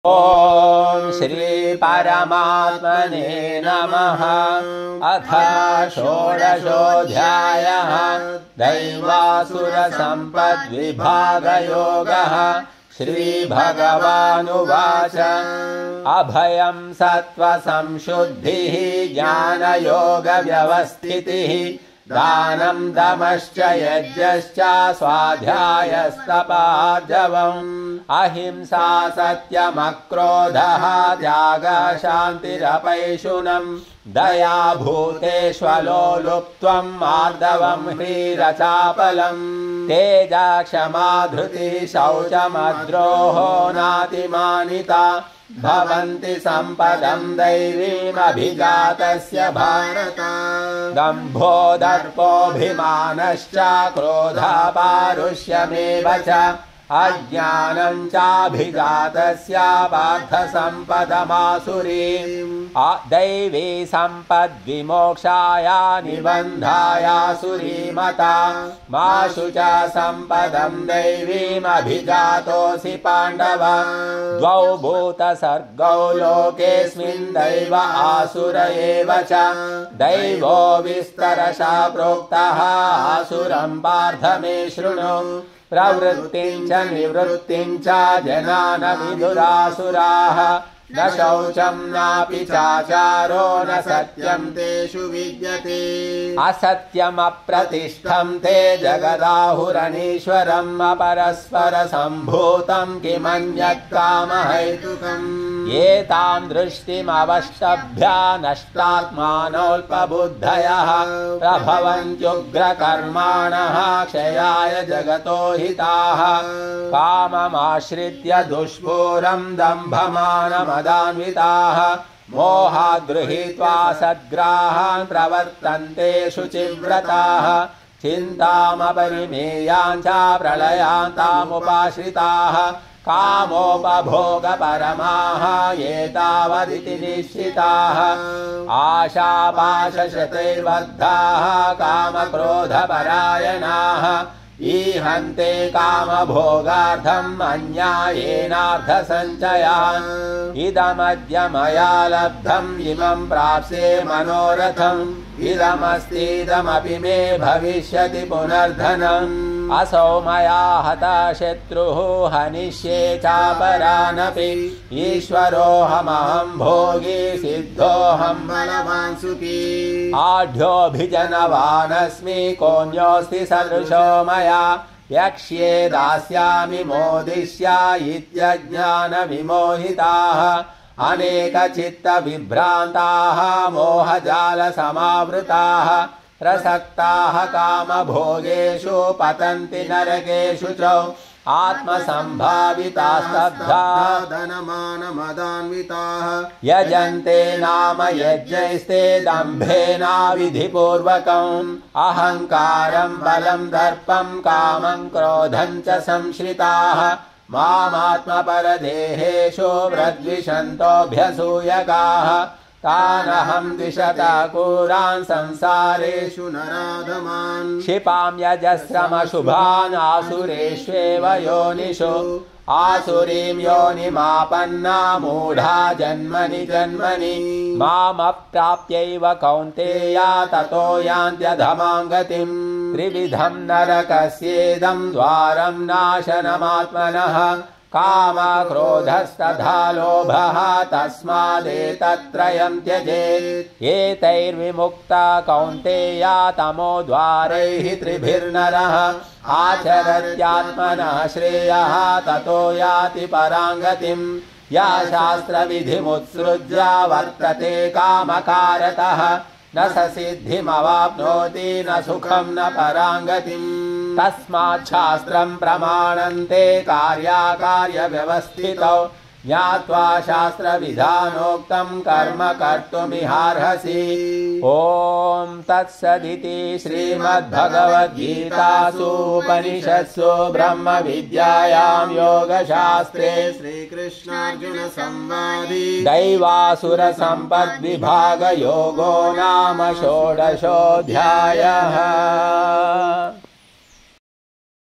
ओम श्री परमात्मने नमः। अथ षोडशोऽध्यायः दैवासुर सम्पद्विभागयोगः। श्रीभगवानुवाच अभयं सत्त्वसंशुद्धिः ज्ञानयोगव्यवस्थितिः दानं दमश्च यज्ञश्च स्वाध्यायस्तपार्जवम् अहिंसा सत्यमक्रोधः त्यागः शान्तिरपैशुनम् दया भूतेष्वलोलुप्त्वं मार्दवं ह्रीरचापलम् तेजा क्षमा धृतिः शौचमद्रोहो नातिमानिता भवन्ति सम्पदं दैवीमभिजातस्य भारत। दम्भो दर्पोऽभिमानश्च क्रोधः पारुष्यमेव च अज्ञानं चाभिजातस्य पार्थसम्पदमासुरीम् दैवी सम्पद्विमोक्षाय निबन्धायासुरीमता माशु च सम्पदं दैवीमभिजातोऽसि पाण्डव। द्वौ भूतसर्गौ लोकेऽस्मिन् दैव आसुर एव च दैवो विस्तरशः प्रोक्तः आसुरं पार्थ मे शृणु। प्रवृत्तिं च निवृत्तिं च जना न विदुरासुराः न शौचं नापि चाचारो न सत्यं तेषु विद्यते। असत्यमप्रतिष्ठं ते जगदाहुरनीश्वरम् अपरस्पर सम्भूतं किमन्यत् कामहैतुकम्। एतां दृष्टिमवष्टभ्य नष्टात्मानोऽल्पबुद्धयः प्रभवन्त्युग्रकर्माणः क्षयाय जगतो हिताः। काममाश्रित्य दुष्पूरं दम्भमानमदान्विताः मोहाद् गृहीत्वा सद्ग्राहान् प्रवर्तन्ते शुचिव्रताः। चिन्तामपरिमेयाञ्च प्रलयान्तामुपाश्रिताः कामोपभोगपरमाः एतावदिति निश्चिताः। आशापाशशतैर्बद्धाः कामक्रोधपरायणाः ईहन्ते कामभोगार्थम् अन्यायेनार्थसञ्चयान्। इदमद्य मया लब्धम् इमं प्राप्स्ये मनोरथम् इदमस्तीदमपि मे भविष्यति पुनर्धनम्। असौ मया हतः शत्रुः हनिष्ये चापरानपि ईश्वरोऽहमहं भोगी सिद्धोऽहं बलवान् सुखी। आढ्योऽभिजनवानस्मि कोऽन्योऽस्ति सदृशो मया यक्ष्ये दास्यामि मोदिष्य इत्यज्ञानविमोहिताः। अनेकचित्तविभ्रान्ताः मोहजालसमावृताः प्रसक्ताः कामभोगेषु पतन्ति नरकेषु च आत्मसम्भावितास्तब्धाः धनमानमदान्विताः। यजन्ते नाम यज्ञैस्ते दम्भेनाविधिपूर्वकम् अहङ्कारं बलं दर्पं कामं क्रोधं च संश्रिताः। मामात्मपरदेहेषु प्रद्विषन्तोऽभ्यसूयकाः तानहं द्विषतः क्रूरान् संसारेषु नराधमान्। क्षिपां यजस्रमशुभान् आसुरेष्वेव योनिषु आसुरीं योनिमापन्ना मूढा जन्मनि जन्मनि मामप्राप्यैव कौन्तेया ततो यान्त्यधमां गतिम्। त्रिविधं नरकस्येदं द्वारं नाशनमात्मनः काम क्रोधस्तथा लोभः तस्मादेतत्त्रयं त्यजेत्। एतैर्विमुक्ता कौन्तेया तमो द्वारैः त्रिभिर्नरः आचरत्यात्मनः श्रेयः ततो याति परां गतिम्। या शास्त्रविधिमुत्सृज्य वर्तते कामकारतः न स सिद्धिमवाप्नोति न सुखं न परां गतिम्। तस्मात् शास्त्रं प्रमाणन्ते कार्याकार्यव्यवस्थितौ ज्ञात्वा शास्त्रविधानोक्तं कर्म कर्तुमिहार्हसि। ॐ तत्सदिति श्रीमद्भगवद्गीतासु उपनिषत्सु ब्रह्मविद्यायां योगशास्त्रे श्रीकृष्णार्जुनसंवादे दैवासुरसम्पद्विभागयोगो नाम षोडशोऽध्यायः।